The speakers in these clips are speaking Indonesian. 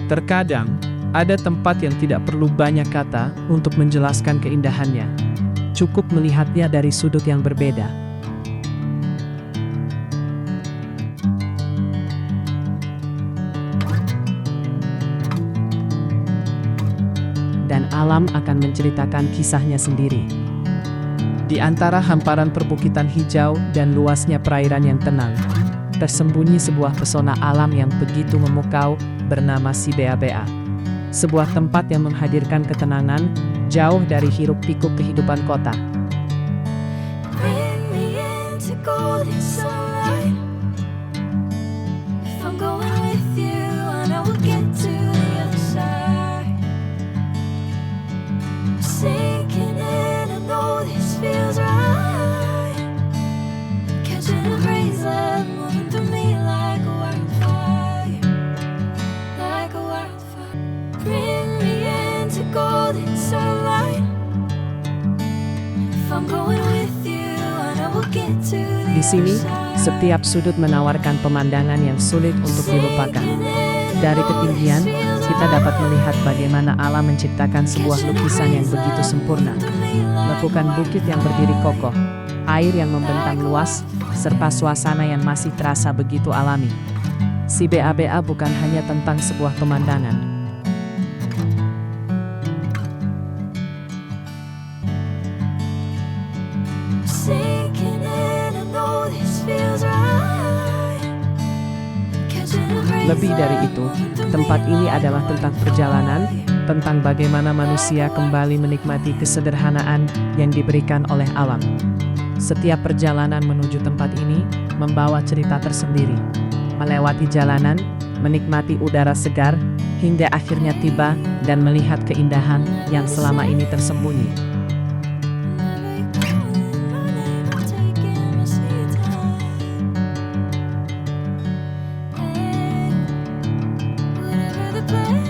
Terkadang, ada tempat yang tidak perlu banyak kata untuk menjelaskan keindahannya. Cukup melihatnya dari sudut yang berbeda. Dan alam akan menceritakan kisahnya sendiri. Di antara hamparan perbukitan hijau dan luasnya perairan yang tenang, tersembunyi sebuah pesona alam yang begitu memukau bernama Sibea-bea. Sebuah tempat yang menghadirkan ketenangan jauh dari hiruk-pikuk kehidupan kota. Bring me into golden sunlight. If I'm going with you, I know we'll get to the other side. I'm sinking in, I know this feels right. Catching a breeze, moving through me like a wildfire, like a wildfire. Bring me into golden sunlight. If I'm going with you, I know we'll get to the Di sini, other side. setiap sudut menawarkan pemandangan yang sulit untuk dilupakan. Dari ketinggian, kita dapat melihat bagaimana alam menciptakan sebuah lukisan yang begitu sempurna. Lekukan bukit yang berdiri kokoh, air yang membentang luas, serta suasana yang masih terasa begitu alami. Sibea-bea bukan hanya tentang sebuah pemandangan. Sinking in, I know this feels right. Catching a breeze, Lebih dari itu, tempat ini adalah tentang perjalanan, tentang bagaimana manusia kembali menikmati kesederhanaan yang diberikan oleh alam. Setiap perjalanan menuju tempat ini membawa cerita tersendiri. Melewati jalanan, menikmati udara segar, hingga akhirnya tiba dan melihat keindahan yang selama ini tersembunyi.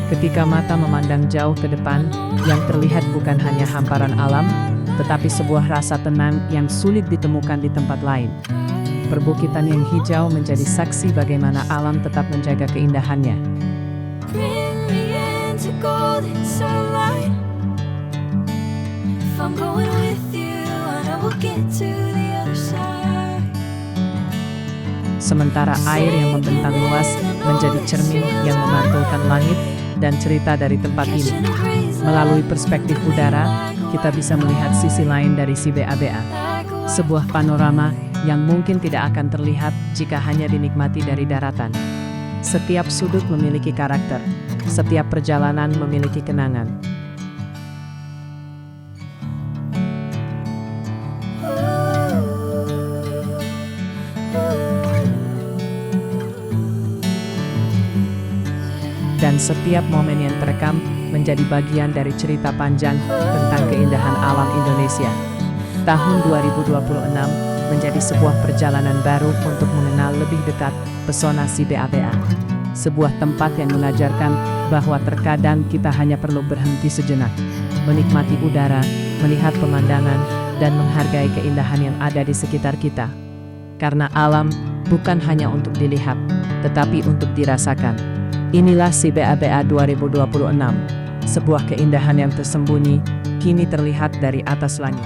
Ketika mata memandang jauh ke depan, yang terlihat bukan hanya hamparan alam, tetapi sebuah rasa tenang yang sulit ditemukan di tempat lain. Perbukitan yang hijau menjadi saksi bagaimana alam tetap menjaga keindahannya. Bring me into golden sunlight. If I'm going with you, I know we'll get to the other side. Sementara air yang membentang luas menjadi cermin yang memantulkan langit dan cerita dari tempat ini. Melalui perspektif udara, kita bisa melihat sisi lain dari Sibea-bea. Sebuah panorama yang mungkin tidak akan terlihat jika hanya dinikmati dari daratan. Setiap sudut memiliki karakter, setiap perjalanan memiliki kenangan. Dan setiap momen yang terekam menjadi bagian dari cerita panjang tentang keindahan alam Indonesia. Tahun 2026 menjadi sebuah perjalanan baru untuk mengenal lebih dekat pesona Sibea-bea. Sebuah tempat yang mengajarkan bahwa terkadang kita hanya perlu berhenti sejenak, menikmati udara, melihat pemandangan, dan menghargai keindahan yang ada di sekitar kita. Karena alam bukan hanya untuk dilihat, tetapi untuk dirasakan. Inilah Sibea-bea 2026, sebuah keindahan yang tersembunyi, kini terlihat dari atas langit.